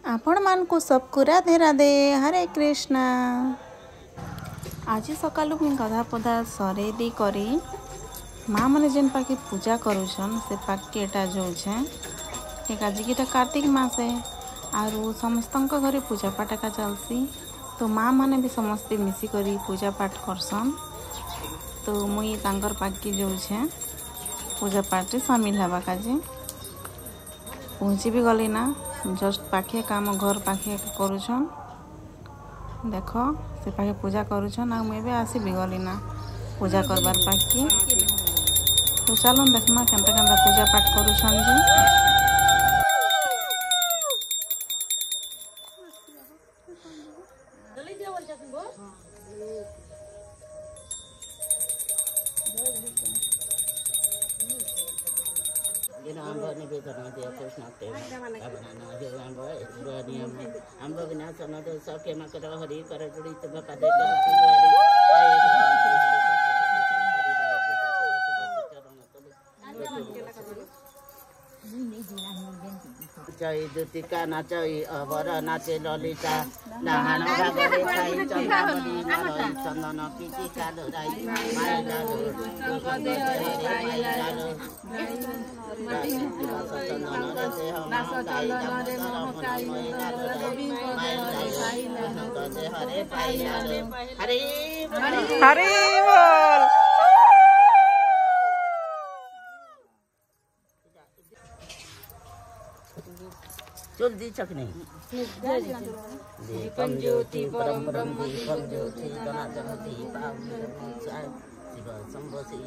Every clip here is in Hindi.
आपण मान को सबको राधे राधे हरे कृष्णा। आज सकालू मुझे गधा पधा सरे दी करी माँ मैंने जेन पाखे पूजा करुछन से पाखे एटा जाऊे ठीक आज की कार्तिक मास है आरु समस्त घरे पूजा पाठ का चलसी तो माँ मैंने भी समस्ते मिसिक पूजा पाठ करसन तो मुई तांकर पाखे जाऊे पूजा पाठ सामिल हवा काजे पहुँची भी गली ना जस्ट पाखे काम घर पाखे करुछन देख से पाखे पूजा करुछन आ मुझे आसी भी गली ना पूजा करबार पाखे तो चलो देखमा केनता केनता पूजा पाठ करुछन जी जय दुतिका नाचई अवर नाचे ललिता लाहान भागरे खाई चंद्रमणि मरई चंदन पिटी कालो राई माई लालो रे माई लालो चंदन रसे हम गाई दामोदर मई लालो माई लालो कजे हरे पाई लालो हरे हरे बोल चल दी चक नहीं दीपम ज्योति परम ब्रह्म दीपम ज्योति सनातन दीपम शिव शंभो शिव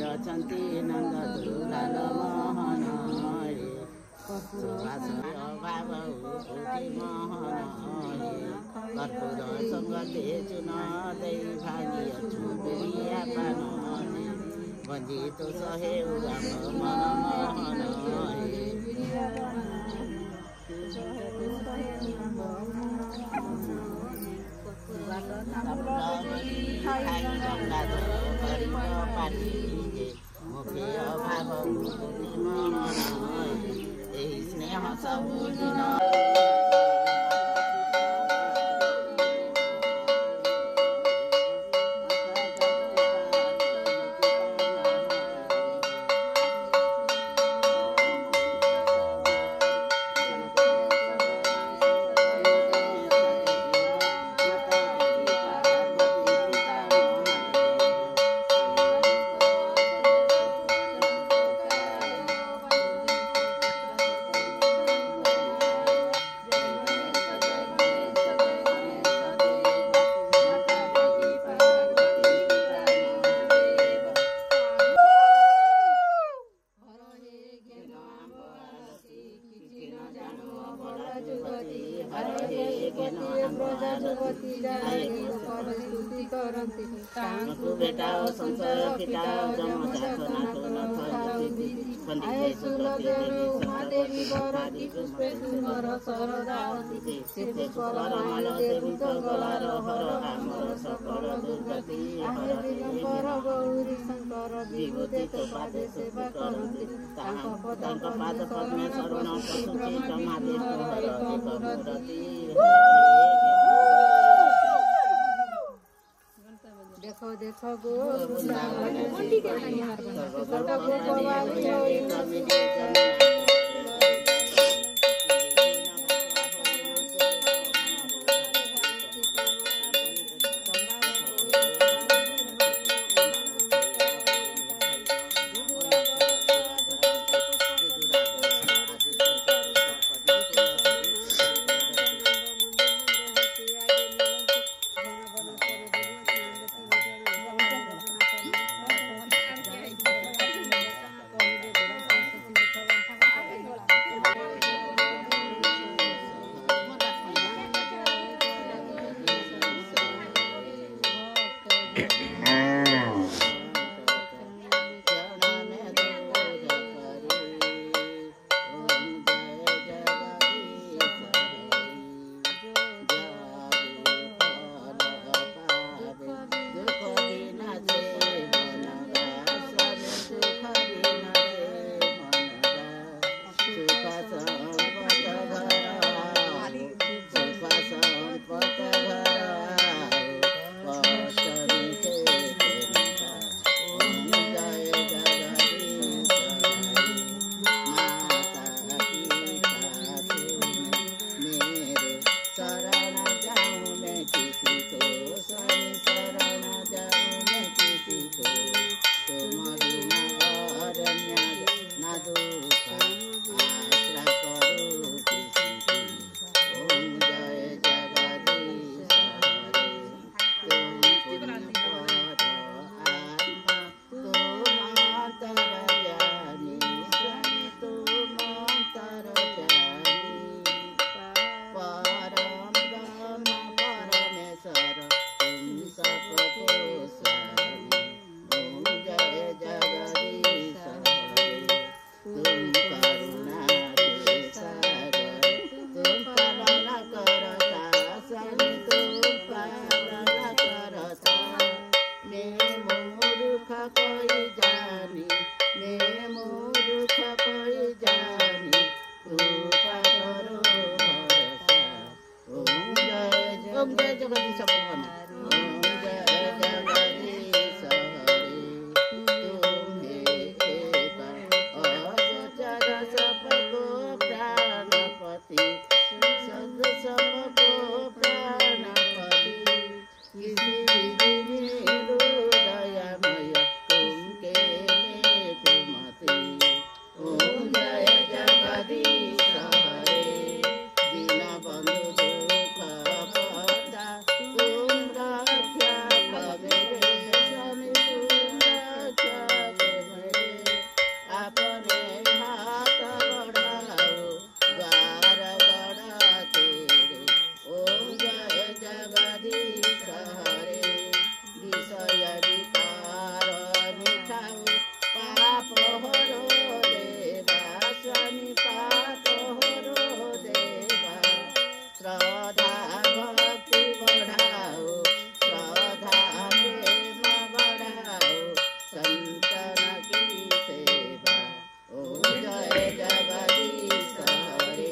अचंती नंद दुलाल मोहन अभाव मोहन कर्पूर संगते चुन दे भागी छुबिया पान बंदी तो सहे राम मन मुखे अभाव स्नेह सबुदिन बेटाओ संसार पिताओ जम जातना तो न देवी बरती पुष्पे सुंदर सरदावती सिद्धि परमाल देवी गलार हर आमर सकल दुर्गति हर दिगंबर गौरी शंकर विभूति तो पादे सेवा करंती तांक पाद पद्मे शरण पशुचे जमादे हर एक मूर्ति देखो देखो गो ओम जय जगदीश भगवान ओम जय जगदीश हरे तुम्हें कृपा अजर सबको प्राणपति सद सबको प्राणपति किसी भी दयामय तुमके में तुमते ओम जय जगदीश हरे दीन बंधु दुख पदा तुम रक्षा करें स्वामी तुम रक्षा करें अपने हाथ बढ़ाओ द्वार बढ़ाते ओम जय जगदीश हरे विषय विकार मिठाओ पाप हरो देवा स्वामी पाप हरो देवा श्रद्धा भक्ति बढ़ाओ श्रद्धा प्रेम बढ़ाओ संतन की सेवा ओम जय जगदीश हरे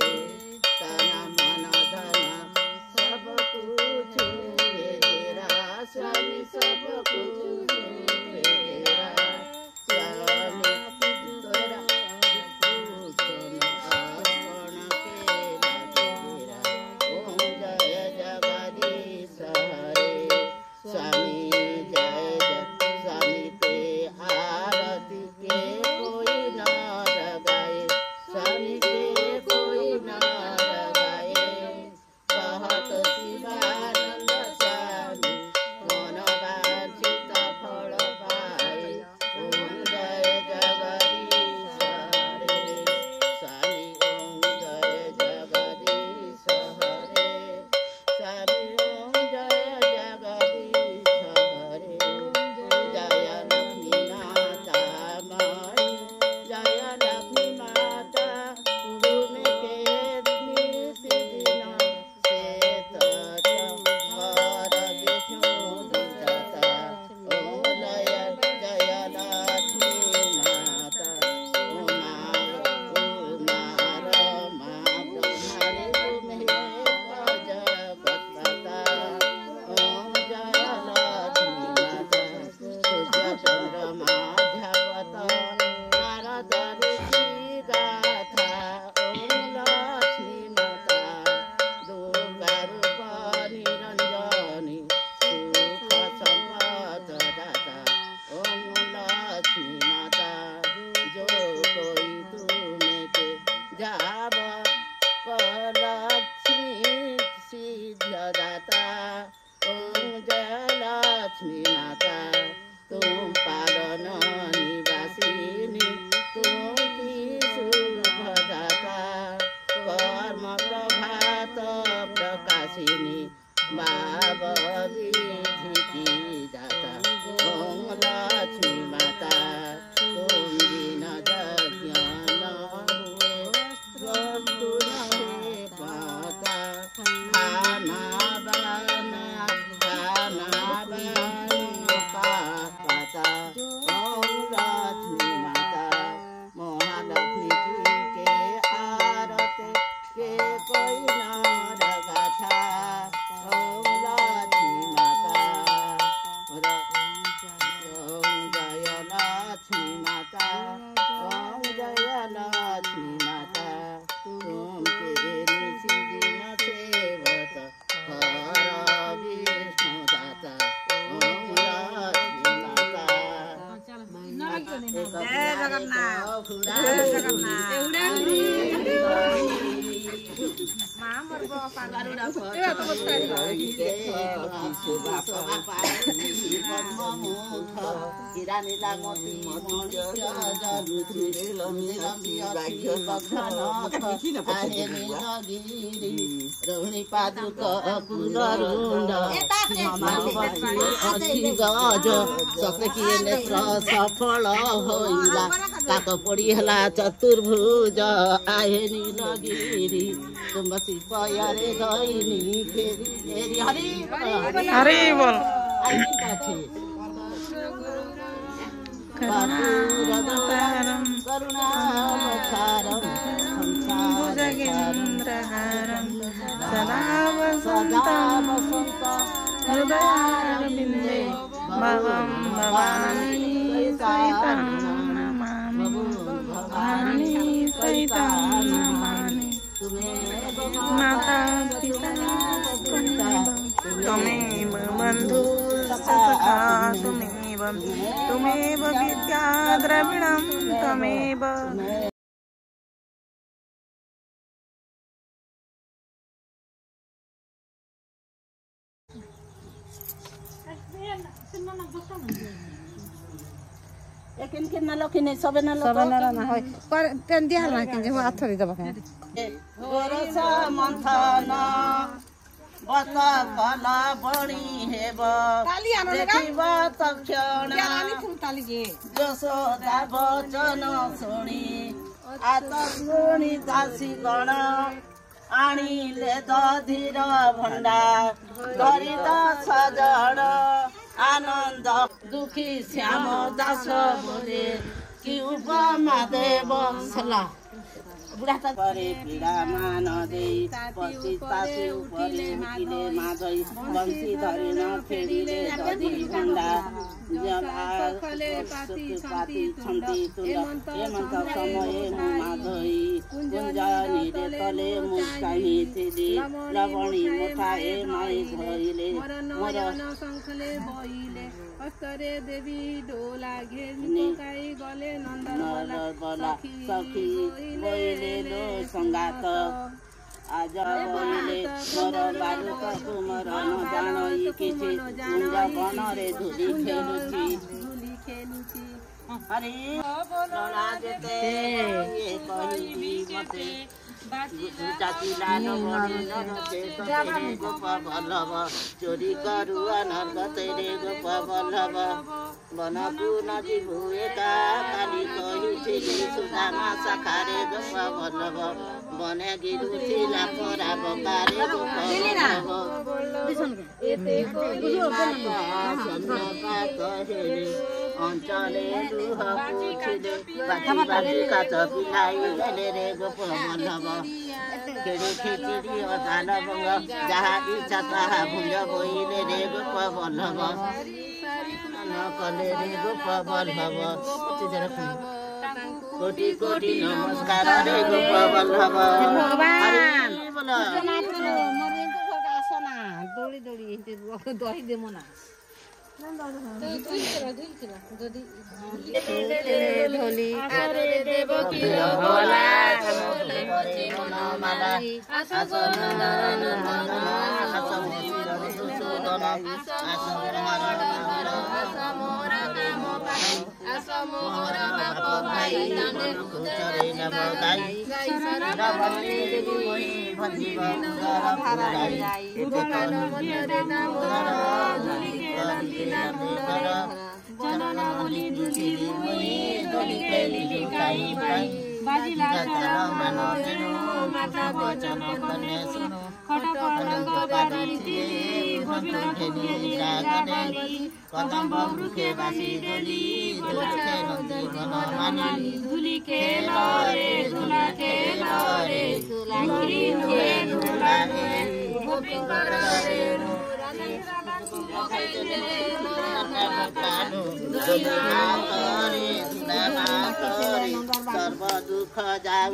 तन मन धन सब कुछ तेरा स्वामी सब कुछ तेरा स्वामी तोरा कुछ न अर्पण केला तेरा ओम जय जगदीश हरे स्वामी जय स्वामी पे आरती के कोई न लगाए स्वामी के कोई न लगाए कहत शिवानंद स्वामी मन वांछित फल पाए ओम जय जगदीश हरे स्वामी ओम जय जगदीश हरे स्वामी ओम जय जगदीश हरे जय लक्ष्मी माता माई जय लक्ष्मी माता तुम्हें के नित्य दिन से तत हर विष्णु विधाता ओम जय जय लक्ष्मी माता उमा रमा ब्रह्मणे तुम्हें जगत्पता ओम जय लक्ष्मी माता सूर्य चंद्रमा ध्यावत नारद ऋषि गाथा ओम लक्ष्मी माता दुर्गा रूप निरंजनी सुख संपद दाता ओम लक्ष्मी माता जो कोई तुम्हें के जाव लक्ष्मी सिद्ध दाता ओम जय लक्ष्मी माता तुम पालन निवासिनी तुम की शुभ दाता कर्म प्रभात प्रकाशिनी भाव विधि की दाता ओम लक्ष्मी माता तुम दिन यज्ञ न हुए वस्तु न हुए पाता खाना बना पाता ओम लक्ष्मी माता महालक्ष्मी जी के आरते के कोई न गाथा ओम लक्ष्मी माता ओम जय लक्ष्मी माता ओम जय लक्ष्मी माता तुम के निशि दिन सेवत हर विष्णु दाता ओम लक्ष्मी माता जय जगन्नाथ रोहिणी पादुक कुलरुंड गज सतकीय नेत्र सफल होइला ताक पड़ी हला चतुर्भुज आहे नीलगिरी तुम सिपयारे गईनी फेरी हरि हरि बोल करुणावतारं भुजगेन्द्रहारं सदा वसन्तं हृदयारविन्दे भवं भवानी सहितं नमामि भवानी सहितं नमामि माता पिता त्वमेव बन्धुश्च सखा त्वमेव विद्या द्रविणं त्वमेव किन लखिने सबे न হয় পেন দিয়া না কিন্তু আথরি যাব কেন गोरस मन्थन बत कल बणी हेब देखिब तक्षण यशोदा वचन शुणी आत शुणी दासी गण आनिले दधिर भण्डा दरिद सजड आनन्द दुखी श्याम दास बोले कि उपमा देव सला बुढा परे पीडा मान दे पछि तासी उपरे मुकिले माझै बंसी धरेन फेरिले दधि भण्डा पाती छन्ती तुला हेमन्त समय माझै कुञ्जनीले तले मुस्काही थिली लवणी मुठाए माई धइले मोर शंखले बइले अस्तरे देवी डोला घेरी काई गले नन्दन बला सखी बइले लो संगात आज बइले मोर बालुक तुमर न जानै किछि कुञ्ज बनरे धुली खेलुछि हरि बोला जेते ये कहिबी मते जाति लान बढी नरते तेरे गोप बल्लभ चोरी करुआ नर्ग तेरे गोप बल्लभ वनको नजिबु एका काली कहिथिले सुदामा सखारे गोप बल्लभ बने गिरुथिला परा बकारे गोप बल्लभ एते कहिबा सन्नपा कहेले अञ्चले दुह पुछिले बाजी काच पिलाई गले रे गोप बल्लभ खेडी खिचडी अचाल बंग जहाँ इच्छा तहाँ भुंज बोइले रे गोप बल्लभ नकले रे गोप बल्लभ कोटि कोटि नमस्कार रे गोप बल्लभ भगवान दौड़ी दौड़ी दही देमो ना ढोली देवकी भोला माला कदम बृखे बासी डोली धुली खेल रे झुला खेल रे झुला सर्व दुख जाऊ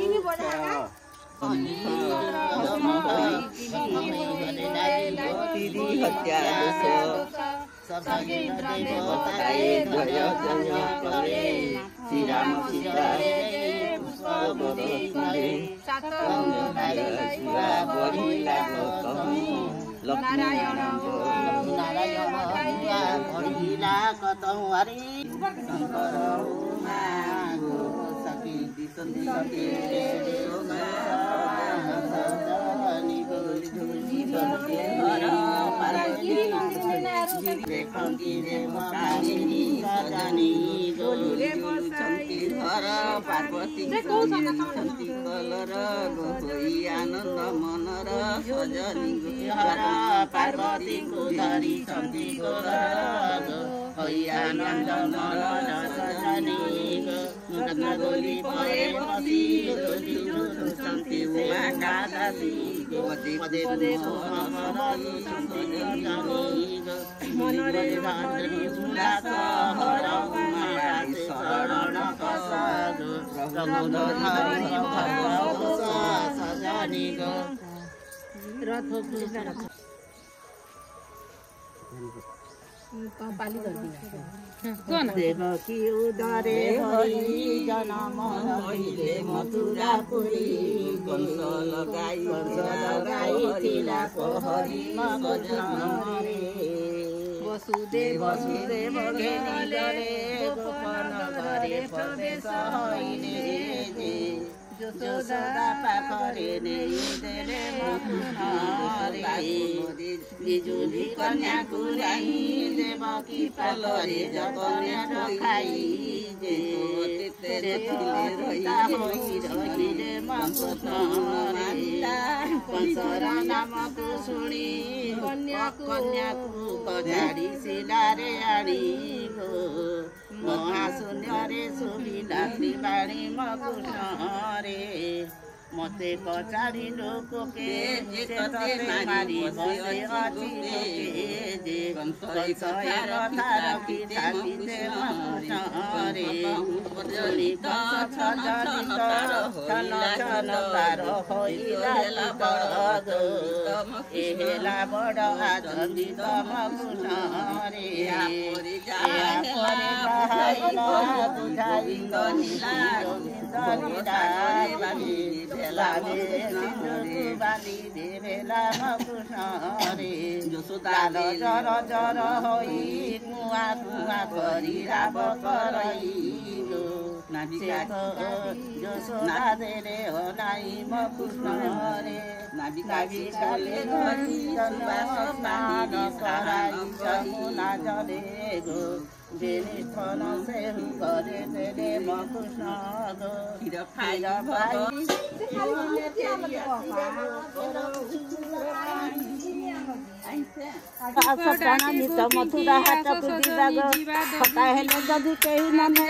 श्री राम सीता नारायण बढ़िला कतौ हरि शंकर सखी सखी पार्वती कलर आनंद मनर हरा पार्वती को धरी सन्ति को आनन्द मन सजनी रत्न गोली परे मसी सन्ति उमा कादासी पदे पदे मनरे धरी उल्लास हर शरण कसाद रंग धरी सजनी रथ देवकी उदरे हरि जन्म पहिले मथुरापुरी कंस लगाइथिला हरि मगजरे वसुदेव घेनिले गोपन गरे प्रवेश हइले यशोदा पाखरे नेइदेले बिजुली कन्या कुराई देवकी पाखरे जगन्या रखाई रहिले कंसर नामको शुणी कन्याको कजाडी सिलारे आणी महाशून्यरे सुविला त्रिवाणी मकुशरे मते कचारी लोके मारी बसे अछि जे कंसया रथा रखी थापिते मकुशरे जोली कंस छजनित छन छन तार होइला तग एहेला बड आजन्दित मकुशरे परे जाइला बुझाइ गनिला बाली देवेला मकुशरे यशोदा जर जर होई कुआ कुआ करी राव करई यशोदा देले हो नाई मकुशरे नाभी काले घरी स्नान कराई जमुना जले गो जेने थन सेहु करे तेरे मकुशग खिर खाइर भाइ नित मथुरा हाटको दिबाग खता हेले जदि केही ननै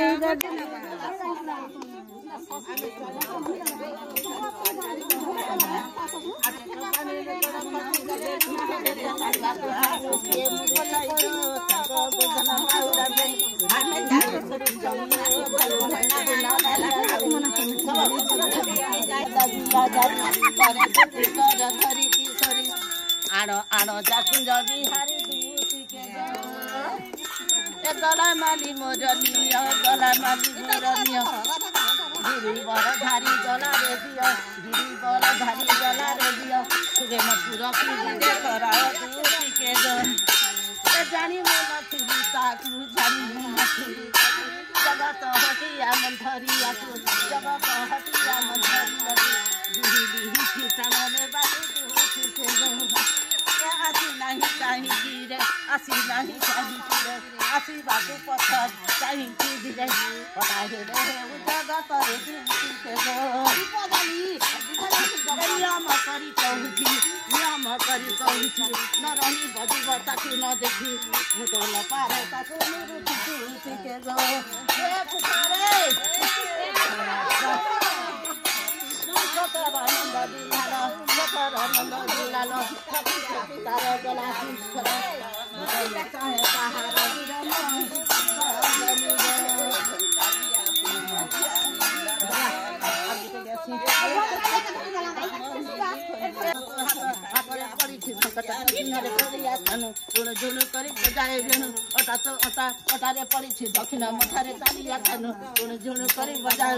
आण जाकुञ्ज बिहारी गला माली मोरनिय गला माली मोरनिय गिरी बर धारी गला रे दियो गिरी बर धारी गला रे दियो तुगे मथुर पीड़े कराओ तू के गो जानी मन थुली ताकू जानी मन थुली जगत हटिया मन धरिया तू जगत हटिया मन धरिया गिरी बिही खिटान में बाटू तू के गो आसी नहीं चाहिए गिरे आसी नहीं चाहिए आसी बाटू पत्थर चाहिए दिले पता हेले जगत रे के गो नियम करी कहूची न रही बजिब ताकू न देखी मुटोल पारे ताकू निरुचि के गो ए पुकारे सतर आनंद दिलालो तार गला चाहे पहाड़ अटारे पड़ी दक्षिण मथारे तालिया खानु झुणु करी बजाय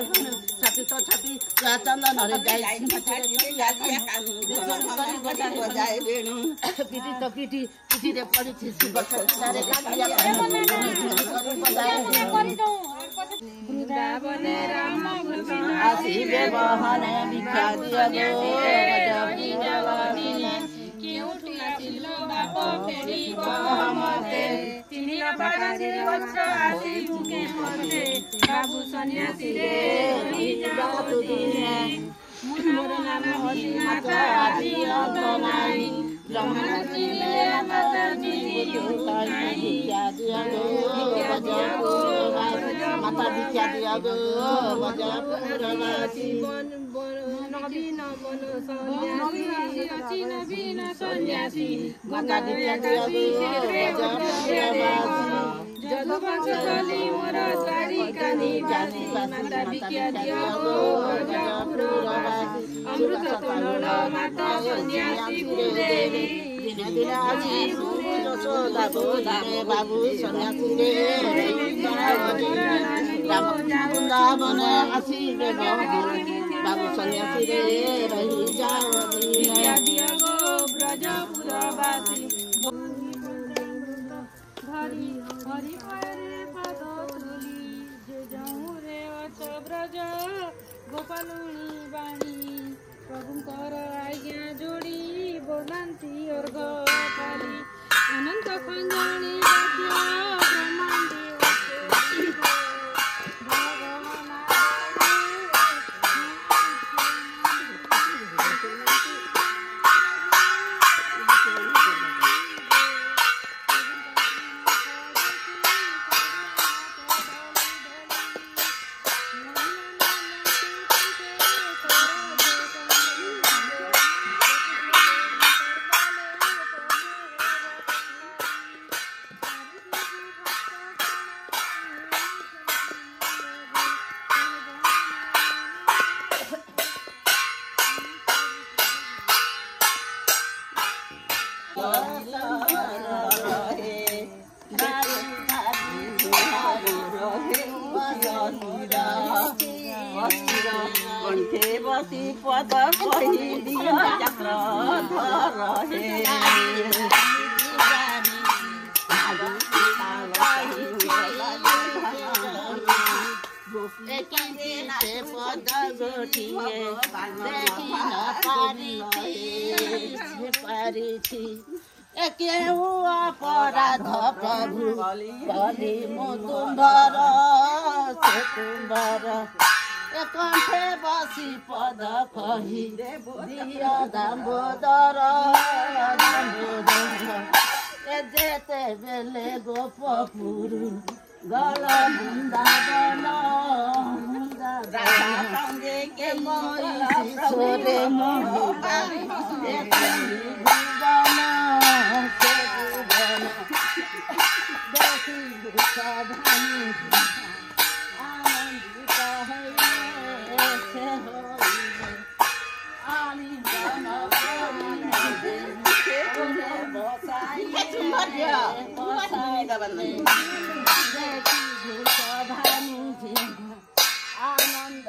छाती तो छाती चंदन बजाय पीठी तो पीठी पीठी रे पड़ी आसिबे बहने भिक्षा दियो बाबू सन्यासी रे मोर नाम हरि माता आदि माता भिक्षा दिया गो बजापुरवासी सन्यासी माता भिक्षा दिया गो बाबू सन्यासी रे वृंदावन आशीष बाबू सन्यासी रे रही जाओ गोपालुणी बाणी प्रभुंकर आज्ञा जोड़ी बोलांती और गोपाली अनंत खंजनी बसी पद पहिलियो चक्र पद गोठिए पारी अपराध प्रभु बलि मुकुंदर से कुंबर कंठे बसी पद कही दिया दामोदर जेते बेले गोपपुरु गल वृंदावन के सोरे आनंद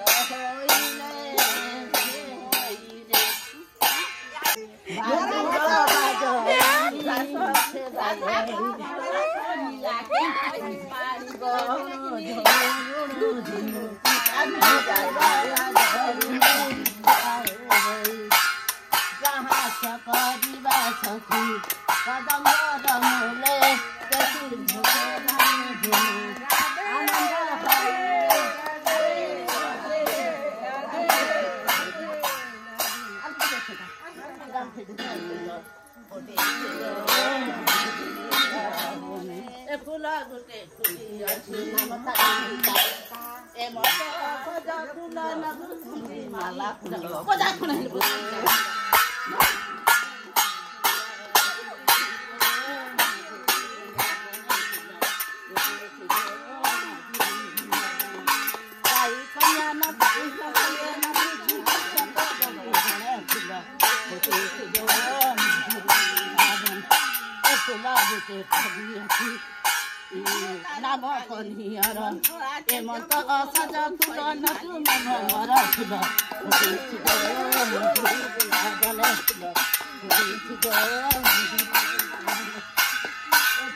नाम कनियर एमंत असज फुल नतु मन मर फुल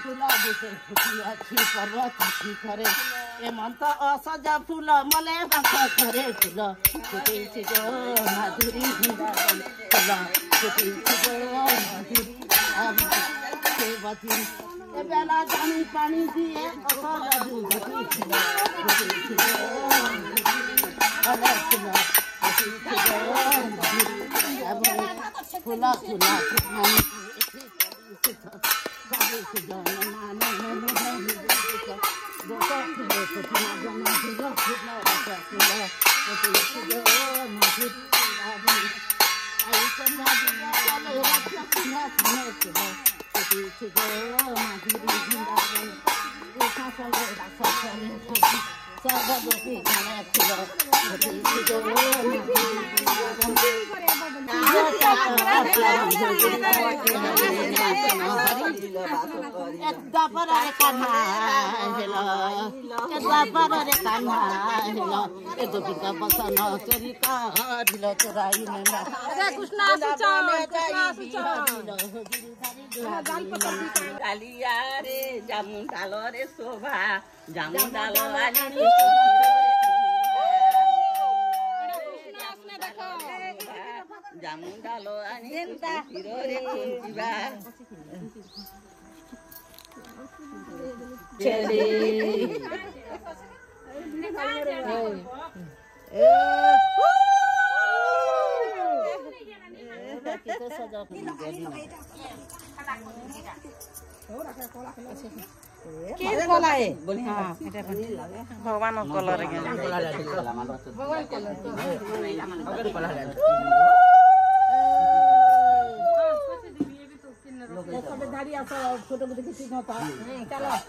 फुल बुटे फुटी अच्छी पर्वत शिखरे एमंत असज फुल मले बांक करे फुल फुटी माधुरी फुल फुटी माधुरी बेला जानी पानी दिए फुला फुला डालिया रे जामुन डालो रे शोभा जामुन डालो जामुन डालो हिरो रे कुंजीबा चले भगवान कलर फोटो खींची चलो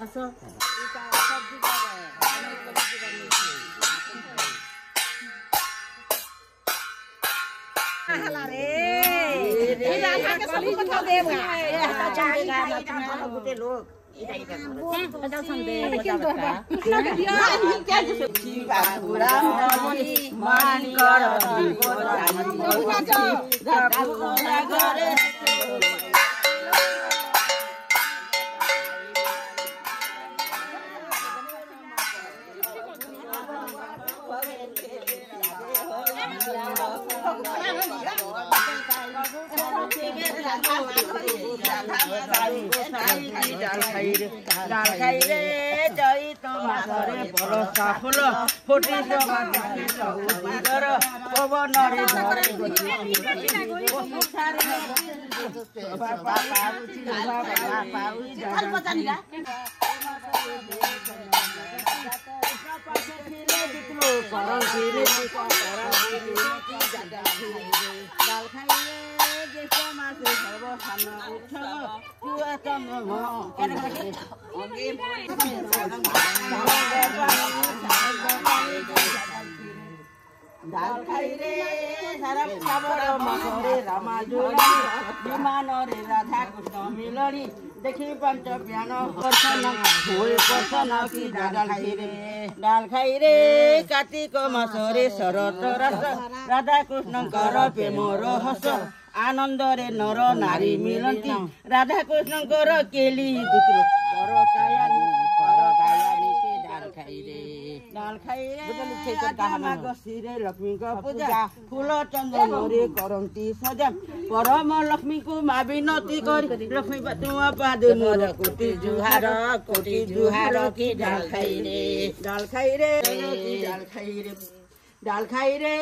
दाल खाई रे सारा खबर मखरे रामा जोड़ी विमान रे राधा कृष्ण मिलनी देखी पंच प्यान कर्षण होए कर्षण की दाल खाई रे कार्तिक मास रे शरत रस राधा कृष्ण कर प्रेम रहस आनंद रे नर नारी मिलती राधा कृष्ण कर केली दुत्र कर कायानी के दाल खाई रे गसिरे लक्ष्मी का पूजा फूल चंदन रे करंती सजा परम लक्ष्मी को मा विनती कर लक्ष्मी तुम पाद मोर कोटि जुहार की दाल खाई रे दाल खाई रे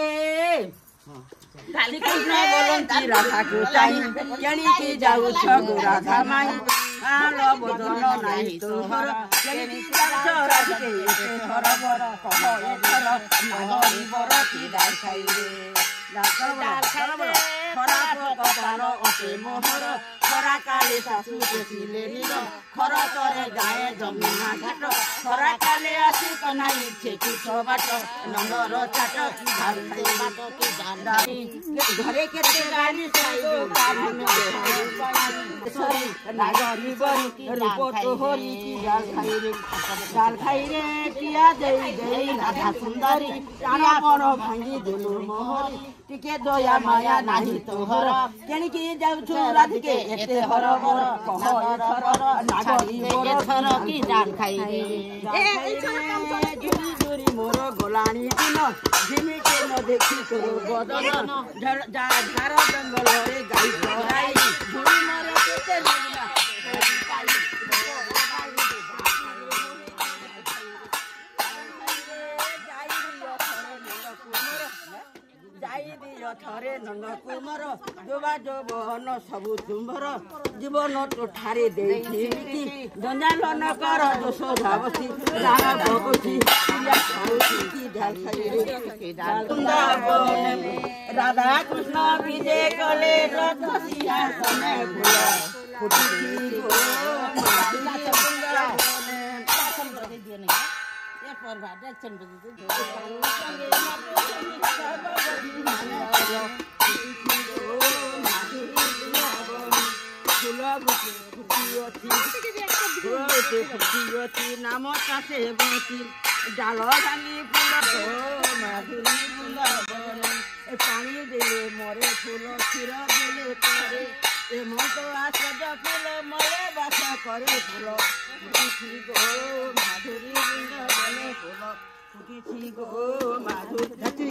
काली कृष्ण बोलंती राधा को चाही केणी की जाऊ छ राधा माई आलो बदन नाही तोहर केणी छ राधे हर बर कह एथर नागरी बर की दाल खाई रे दाल खाई रे खराब कपाल अते मोहर खरा काले सासु बसिले निर खर तरे गाए जमुना घाट खरा काले आसी कनाई छेकी छ बाट नंदर चाट की दाल खाई बाट की दांडाई घरे केते गाड़ी साइडो काम में सरी नागरी बरी रूप तो होरी की दाल खाई रे किया देई राधा सुंदरी तारा पर भांगी देलु मोहरी टिके दया माया नाही तोहर केणी की जाउ छु राधिके एते हर बर कह एथर नागरी एथर की दाल खाई रे जुरी जुरी मोर गोलाणी दिन झिमिके न देखी तोर बदन झार जंगल रे गाई चराई झुरी मरे केते दिना जाई दियो थरे नंद कुमार जोबा जोब ବୃନ୍ଦାବନ ସବୁ ତୁମ୍ଭର ଜୀବନ ତୋଠାରେ ଦେଇଛି ଜଞ୍ଜାଳ ନ କର ଦୋଷ ଧାବସି ରାମ ଭଗଛି ରାଧା କୃଷ୍ଣ ବିଜେ କଲେ ରଥ ସିଂହାସନେ ଫୁଲ ଫୁଟିଛି नाम चाषे बची डाल भांगी फूल माधुरी पानी देले मरे फूल क्षीर देले करे हेमंत आश्चर्य फूल मरे बास करे फूल फुटी गो माधुरी बने फूल फुटी गो माधुरी